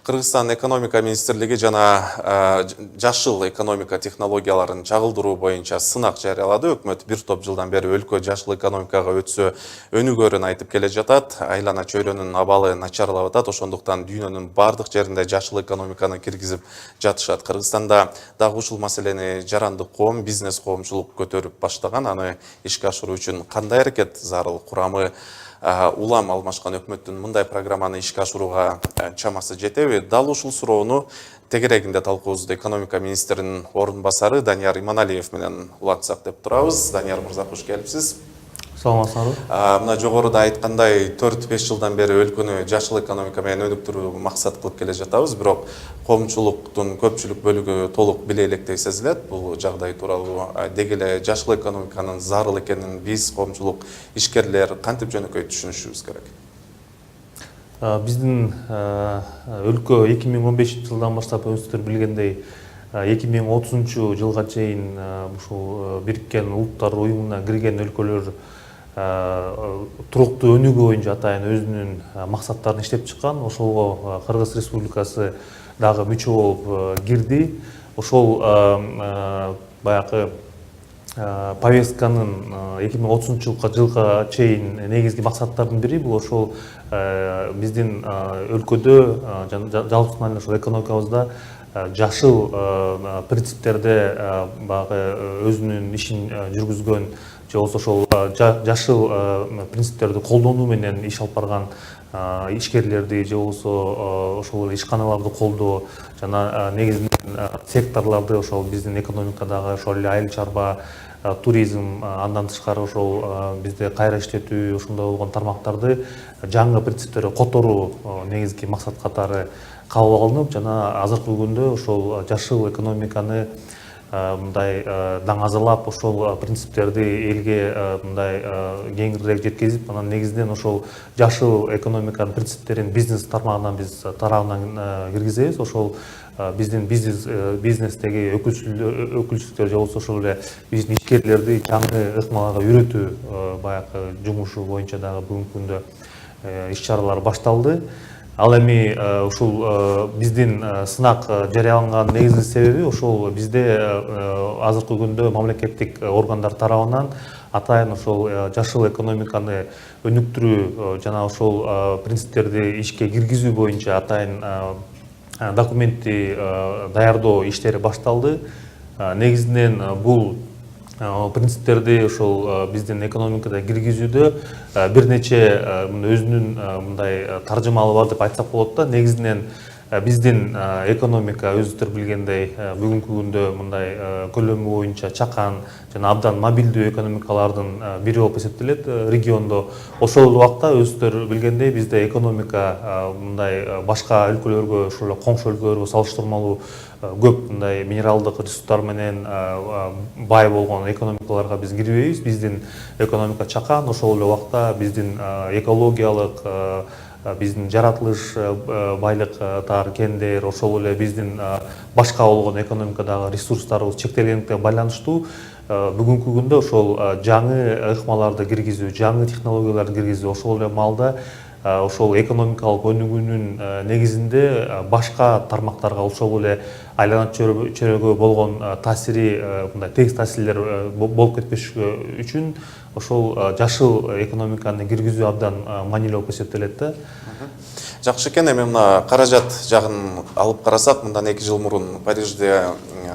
Кыргызстан экономика министрлиги жана жашыл экономика технологияларын чагылдыруу боюнча сынак жарыялады. Өкмөт бир топ жылдан бери өлкө жашыл экономикага өтсө өнүгөрүн айтып келе жатат. Айлана чөйрөнүн абалы начарлап атат. Ошондуктан дүйнөнүн бардык жеринде жашыл экономиканы киргизип жатышат. Кыргызстанда дагы ушул маселени жарандык коом, бизнес коомчулук көтөрүп баштаган. Аны ишке ашыруу үчүн кандай аракет зарыл? Курамы улам алмашкан өкмөттүн мындай программаны ишке ашырууга чамасы жетеби? Дал ушул суроону тегерегинде талкуубузду экономика министринин орун басары Данияр Иманалиев менен улантсак деп турабыз. Данияр мырза, кош келипсиз. Саламатсызбы. Мына жогоруда айткандай 4-5 жылдан бери өлкөнү жашыл экономика менен өнүктүрүү максат кылып келе жатабыз, бирок коомчулуктун көпчүлүк бөлүгү толук биле электей сезилет бул жагдай тууралуу. Деги эле жашыл экономиканын зарыл экенин биз, коомчулук, ишкерлер кантип жөнөкөй түшүнүшүбүз керек? Биздин өлкө 2015 жылдан баштап өздөрү билгендей 2030 жылга чейин ушул Бириккен Улуттар уюмуна кирген өлкөлөр туруктуу өнүгүү боюнча атайын өзүнүн максаттарын иштеп чыккан. Ошого Кыргыз Республикасы дагы мүчө болуп кирди. Ошол баягы повестканын 2030 жылга чейин негизги максаттардын бири бул ошол биздин өлкөдө жалпысынан эле ошол экономикабызда жашыл принциптерде баягы өзүнүн ишин жүргүзгөн же болбосо ошол жашыл принциптерди колдонуу менен иш алып барган ишкерлерди же болбосо ошол ишканаларды колдоо жана негизинен секторлорду ошол биздин экономикадагы ошол эле айыл чарба, туризм, андан тышкары ошол бизде кайра иштетүү ушундай болгон тармактарды жаңы принциптерге которуу негизги максат катары кабыл алынып, жана азыркы күндө ошол жашыл экономиканы мындай даңазалап, ошол принциптерди элге мындай кеңирээк жеткизип, анан негизинен ошол жашыл экономиканын принциптерин бизнес тармагынан биз тарабынан киргизебиз. Ошол биздин бизнестеги өкүлчүлүктөр же болбосо ошол эле биздин ишкерлерди жаңы ыкмаларга үйрөтүү баягы жумушу боюнча дагы бүгүнкү күндө иш чаралар башталды. Ал эми ушул биздин сынак жарыяланган негизги себеби ошол бизде азыркы күндө мамлекеттик органдар тарабынан атайын ошол жашыл экономиканы өнүктүрүү жана ошол принциптерди ишке киргизүү боюнча атайын документти даярдоо иштери башталды. Негизинен бул принциптерди ошол биздин экономикада киргизүүдө бир нече өзүнүн мындай таржымалы бар деп айтсак болот да. Негизинен биздин экономика өзүңүздөр билгендей бүгүнкү күндө мындай көлөмү боюнча чакан жана абдан мобилдүү экономикалардын бири болуп эсептелет региондо. Ошол убакта өзүңүздөр билгендей бизде экономика мындай башка өлкөлөргө, ошол коңшу өлкөлөргө салыштырмалуу көп мындай минералдык ресурстар менен бай болгон экономикаларга биз кирбейбиз. Биздин экономика чакан, ошол эле убакта биздин экологиялык, биздин жаратылыш байлыктар, кендер, ошол эле биздин башка болгон экономикадагы ресурстарыбыз чектелгендикке байланыштуу бүгүнкү күндө ошол жаңы ыкмаларды киргизүү, жаңы технологияларды киргизүү, ошол эле маалда ошол экономикалык өнүгүүнүн негизинде башка тармактарга, ошол эле айлана чөйрөгө болгон таасири мындай тегиз таасирлер болуп кетпеш үчүн ошол жашыл экономиканы киргизүү абдан маанилүү болуп эсептелет да. Жакшы экен. Эми мына каражат жагын алып карасак, мындан 2 жыл мурун Парижде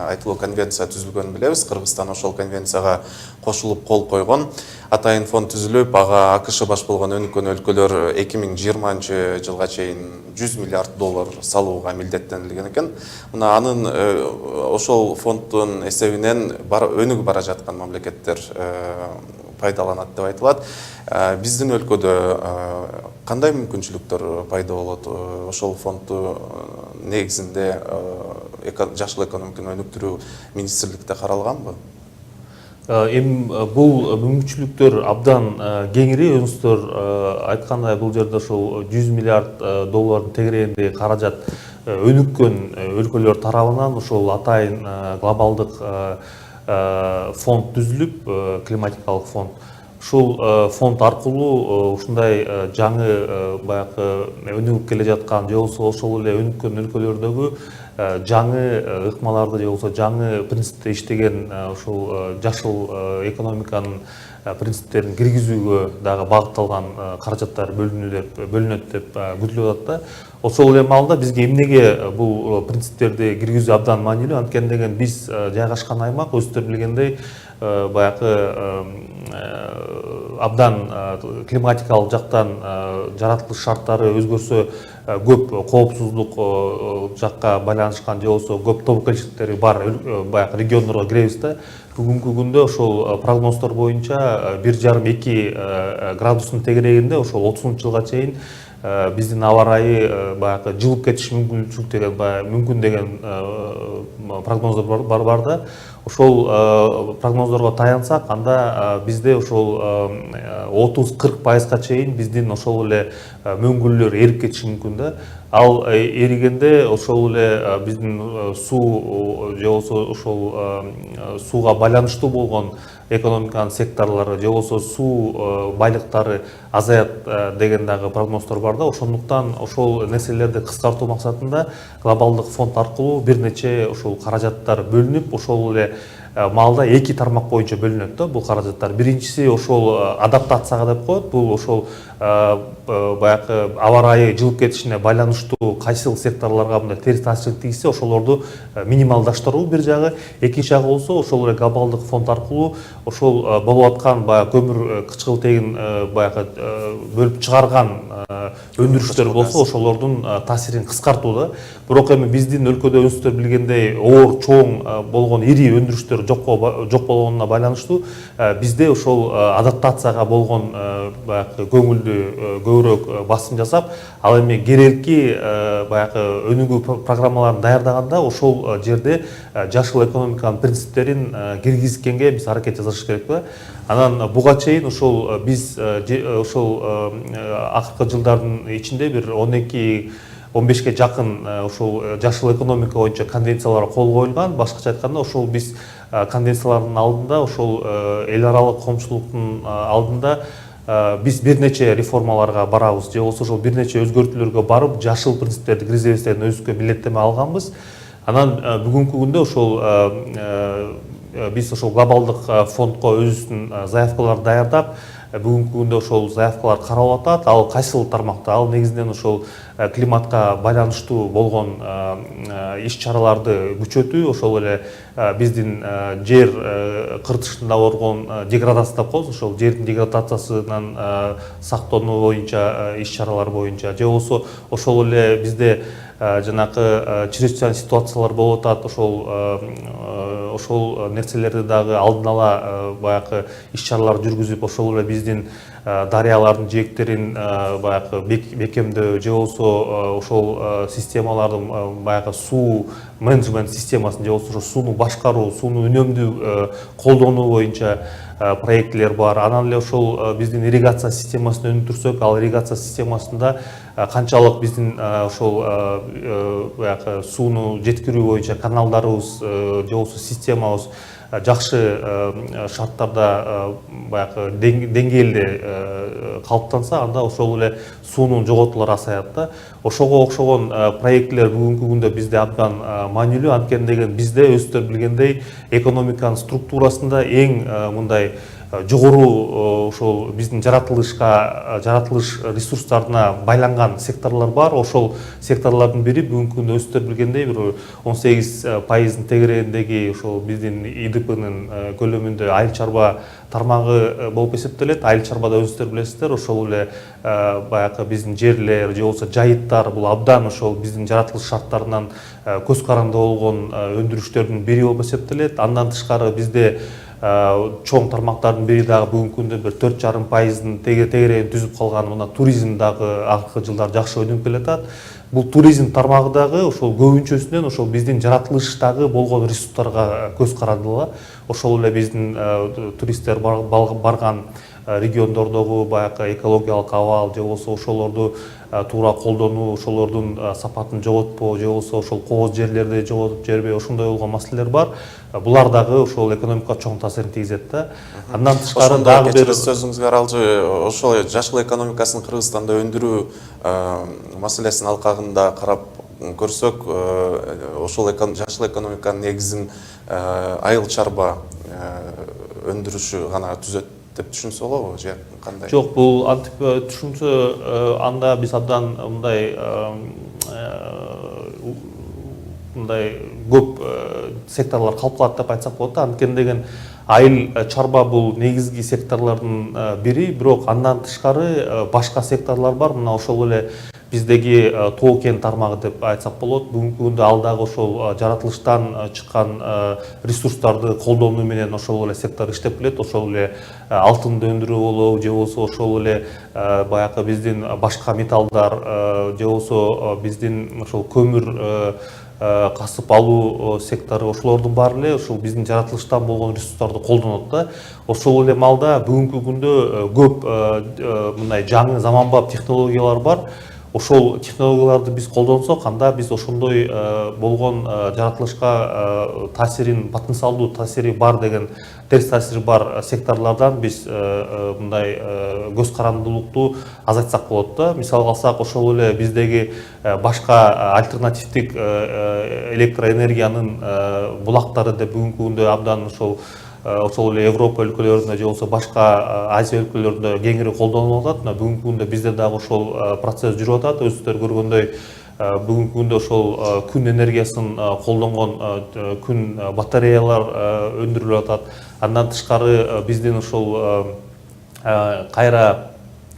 айтылуу конвенция түзүлгөнүн билебиз. Кыргызстан ошол конвенцияга кошулуп кол койгон. Атайын фонд түзүлүп, ага АКШ баш болгон өнүккөн өлкөлөр 2020 жылга чейин $100 миллиард салууга милдеттенилген экен. Мына анын ошол фонддун эсебинен өнүгүп бара жаткан мамлекеттер пайдаланат деп айтылат. Биздин өлкөдө кандай мүмкүнчүлүктөр пайда болот? Ошол фондду негизинде жашыл экономиканы өнүктүрүү министрликте каралганбы? Эми бул мүмкүнчүлүктөр абдан кеңири. Өзүңүздөр айткандай, бул жерде ошол $100 миллиард тегерегинде каражат өнүккөн өлкөлөр тарабынан ошол атайын глобалдык фонд түзүлүп, климатикалык фонд. ушул фонд аркылуу ушундай жаңы баягы өнүгүп келе жаткан же болбосо ошол эле өнүккөн өлкөлөрдөгү жаңы ыкмаларды же болбосо жаңы принципте иштеген ушул жашыл экономиканын принциптерин киргизүүгө дагы багытталган каражаттар бөлүнөт деп күтүлүп атат да. Ошол эле маалда бизге эмнеге бул принциптерди киргизүү абдан маанилүү? Анткени деген биз жайгашкан аймак өзүңүздөр билгендей баягы абдан климатикалык жактан жаратылыш шарттары өзгөрсө көп коопсуздук жакка байланышкан же болбосо көп тобокелчиликтери бар баягы региондорго киребиз да. Бүгүнкү күндө ошол прогноздор боюнча 1,5–2 градустун тегерегинде ошол 30-жылга чейин биздин аба ырайы баягы жылып кетиш мүмкүн деген прогноздор бар да. Ошол прогноздорго таянсак, анда бизде ошол 30–40%га чейин биздин ошол эле мөңгүлдөр эрип кетиши мүмкүн да. Ал эригенде ошол эле биздин суу же болбосо ошол сууга байланыштуу болгон экономиканын секторлору же болбосо суу байлыктары азаят деген дагы прогноздор бар да. Ошондуктан ошол нерселерди кыскартуу максатында глобалдык фонд аркылуу бир нече ошол каражаттар бөлүнүп, ошол эле маалда 2 тармак боюнча бөлүнөт да бул каражаттар. Биринчиси ошол адаптацияга деп коет. Бул ошол баягы аба ырайы жылып кетишине байланыштуу кайсыл секторлорго мындай терс таасирин тийгизсе, ошолорду минималдаштыруу бир жагы. Экинчи жагы болсо ошол эле глобалдык фонд аркылуу ошол болуп аткан баягы көмүр кычкылтегин баягы бөлүп чыгарган өндүрүштөр болсо ошолордун таасирин кыскартуу да. Бирок эми биздин өлкөдө өзүңүздөр билгендей оор чоң болгон ири өндүрүштөр жок болгонуна байланыштуу бизде ошол адаптацияга болгон баягы көңүлдү көбүрөөк басым жасап, ал эми керелки баягы өнүгүү программаларын даярдаганда ошол жерде жашыл экономиканын принциптерин киргизгенге биз аракет жасаш керек да. Анан буга чейин ошол биз ошол акыркы жылдардын ичинде бир 12–15ге жакын ошол жашыл экономика боюнча конвенциялар кол коюлган. Башкача айтканда, ошол биз конвенциялардын алдында, ошол эл аралык коомчулуктун алдында биз бир нече реформаларга барабыз же болбосо ошол бир нече өзгөртүүлөргө барып, жашыл принциптерди киргизебиз деген өзүбүзгө милдеттеме алганбыз. Анан бүгүнкү күндө ошол биз ошол глобалдык фондко өзүбүздүн заявкаларды даярдап, бүгүнкү күндө ошол заявкалар каралып атат. Ал кайсыл тармакта? Ал негизинен ошол климатка байланыштуу болгон иш-чараларды күчөтүү, ошол эле биздин жер кыртышында болгон деградация деп коебуз, ошол жердин деградациясынан сактонуу боюнча иш-чаралар боюнча, же болбосо ошол эле бизде жанакы чрезвычайный ситуациялар болуп атат, ошол нерселерди дагы алдын ала баягы иш-чаралар жүргүзүп, ошол эле биздин дарыялардын жээктерин баягы бекемдөө же болбосо ошол системалардын баягы суу менеджмент системасын же болбосо сууну башкаруу, сууну үнөмдүү колдонуу боюнча проектилер бар. Анан эле ошол биздин ирригация системасын өнүктүрсөк, ал ирригация системасында канчалык биздин ошол баягы сууну жеткирүү боюнча каналдарыбыз же болбосо системабыз жакшы шарттарда баягы деңгээлде калыптанса, анда ошол эле суунун жоготуулары азаят да. Ошого окшогон проектилер бүгүнкү күндө бизде абдан маанилүү. Анткени деген бизде өзүңүздөр билгендей экономиканын структурасында эң мындай жогору ошол биздин жаратылыш ресурстарына байланган секторлор бар. Ошол секторлордун бири бүгүнкү күндө өзүңүздөр билгендей бир 18% тегерегиндеги ошол биздин ИДПнын көлөмүндө айыл чарба тармагы болуп эсептелет. Айыл чарбада өзүңүздөр билесиздер, ошол эле баягы биздин жерлер же болбосо жайыттар, бул абдан ошол биздин жаратылыш шарттарынан көз каранды болгон өндүрүштөрдүн бири болуп эсептелет. Андан тышкары бизде чоң тармактардын бири дагы бүгүнкү күндө бир 4,5%-дын тегерегин түзүп калган мына туризм дагы акыркы жылдар жакшы өнүгүп келатат. Бул туризм тармагы дагы ошол көбүнчөсүнөн ошол биздин жаратылыштагы болгон ресурстарга көз карандылар. Ошол эле биздин туристтер барган региондордогу баягы экологиялык абал же болбосо ошолорду туура колдонуу, ошолордун сапатын жоготпоо же болбосо ошол кооз жерлерди жоготуп жибербей ошондой болгон маселелер бар. Булар дагы ошол экономикага чоң таасирин тийгизет да. Андан тышкары дагы бир сөзүңүзгө аралжы ошол жашыл экономикасын Кыргызстанда өндүрүү маселесин алкагында карап көрсөк, ошол жашыл экономиканын негизин айыл чарба өндүрүшү гана түзөт деп түшүнсө болобу же кандай? Жок, бул антип түшүнсө анда биз абдан мындай көп секторлор калп деп айтсак болот да. Анткени деген айыл чарба бул негизги секторлордун бири, бирок андан тышкары башка секторлор бар. Мына ошол эле биздеги тоо кен тармагы деп айтсак болот. Бүгүнкү күндө ал дагы ошол жаратылыштан чыккан ресурстарды колдонуу менен ошол эле сектор иштеп келет. Ошол эле алтынды өндүрүү болобу же болбосо ошол эле баягы биздин башка металлдар же болбосо биздин ошол көмүр касып алуу сектору, ошолордун баары эле ошол биздин жаратылыштан болгон ресурстарды колдонот да. Ошол эле малда бүгүнкү күндө көп мындай жаңы заманбап технологиялар бар. Ошол технологияларды биз колдонсок, анда биз ошондой болгон жаратылышка таасирин, потенциалдуу таасири бар деген, терс таасири бар секторлордон биз мындай көз карандылыктуу азайтсак болот да. Мисалга алсак, ошол эле биздеги башка альтернативдик электроэнергиянын булактары деп бүгүнкү күндө абдан ошол эле Европа өлкөлөрүндө же болбосо башка Азия өлкөлөрүндө кеңири колдонулуп атат. Мына бүгүнкү күндө бизде дагы ошол процесс жүрүп атат. Өзүңүздөр көргөндөй бүгүнкү күндө ошол күн энергиясын колдонгон күн батареялар өндүрүлүп атат. Андан тышкары биздин ошол кайра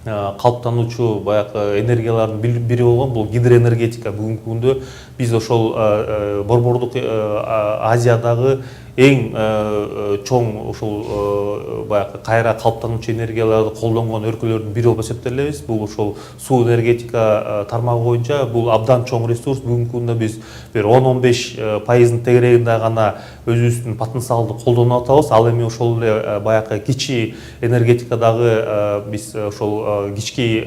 калыптануучу баягы энергиялардын бири болгон бул гидроэнергетика. Бүгүнкү күндө биз ошол борбордук Азиядагы эң чоң ошол баягы кайра калыптануучу энергияларды колдонгон өлкөлөрдүн бири болуп эсептелебиз. Бул ошол суу энергетика тармагы боюнча бул абдан чоң ресурс. Бүгүнкү күндө биз бир 10-15% тегерегинде гана өзүбүздүн потенциалды колдонуп атабыз. Ал эми ошол эле баягы кичи энергетикадагы биз ошол кички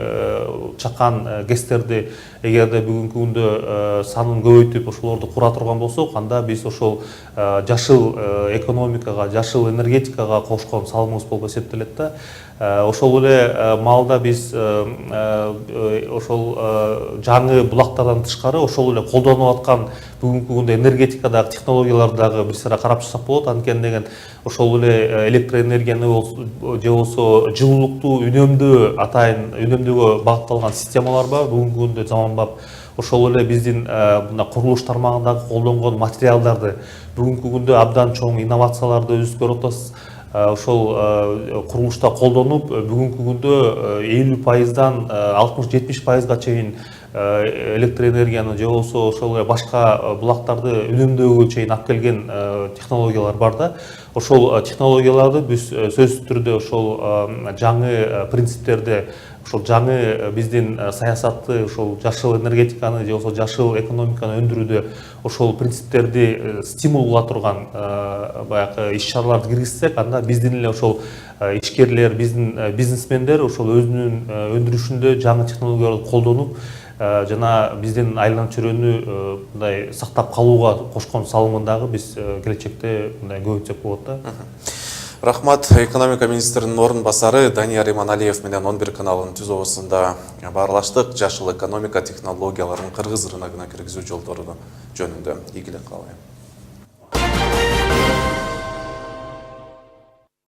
чакан гэстерди эгерде бүгүнкү күндө санын көбөйтүп ошолорду кура турган болсок, анда биз ошол жашыл экономикага, жашыл энергетикага кошкон салымыбыз болуп эсептелет да. Ошол эле маалда биз ошол жаңы булактардан тышкары ошол эле колдонуп аткан бүгүнкү күндө энергетикадагы технологияларды дагы бир сыйра карап чыксак болот. Анткени деген ошол эле электроэнергияны же болбосо жылуулукту үнөмдөө, атайын үнөмдөөгө багытталган системалар бар. Бүгүнкү күндө заманбап ошол эле биздин мына курулуш тармагындагы колдонгон материалдарды бүгүнкү күндө абдан чоң инновацияларды өзүбүз көрүп атабыз. Ошол курулушта колдонуп, бүгүнкү күндө 50%дан 60-70%га чейин электроэнергияны же болбосо ошол башка булактарды үнөмдөөгө чейин алып келген технологиялар бар да. Ошол технологияларды биз сөзсүз түрдө ошол жаңы принциптерди, ошол жаңы биздин саясатты, ошол жашыл энергетиканы же болбосо жашыл экономиканы өндүрүүдө ошол принциптерди стимул кыла турган баягы иш-чараларды киргизсек, анда биздин эле ошол ишкерлер, биздин бизнесмендер ошол өзүнүн өндүрүшүндө жаңы технологияларды колдонуп жана биздин айланма чөйрөнү мындай сактап калууга кошкон салымын дагы биз келечекте мындай көбөйтсөк болот да. Рахмат. Экономика министринин орун басары Данияр Иманалиев менен 11 каналынын түзүүсүндө баарлаштык жашыл экономика технологияларын кыргыз рыногуна киргизүү жолдору жөнүндө. Ийгилик каалайм.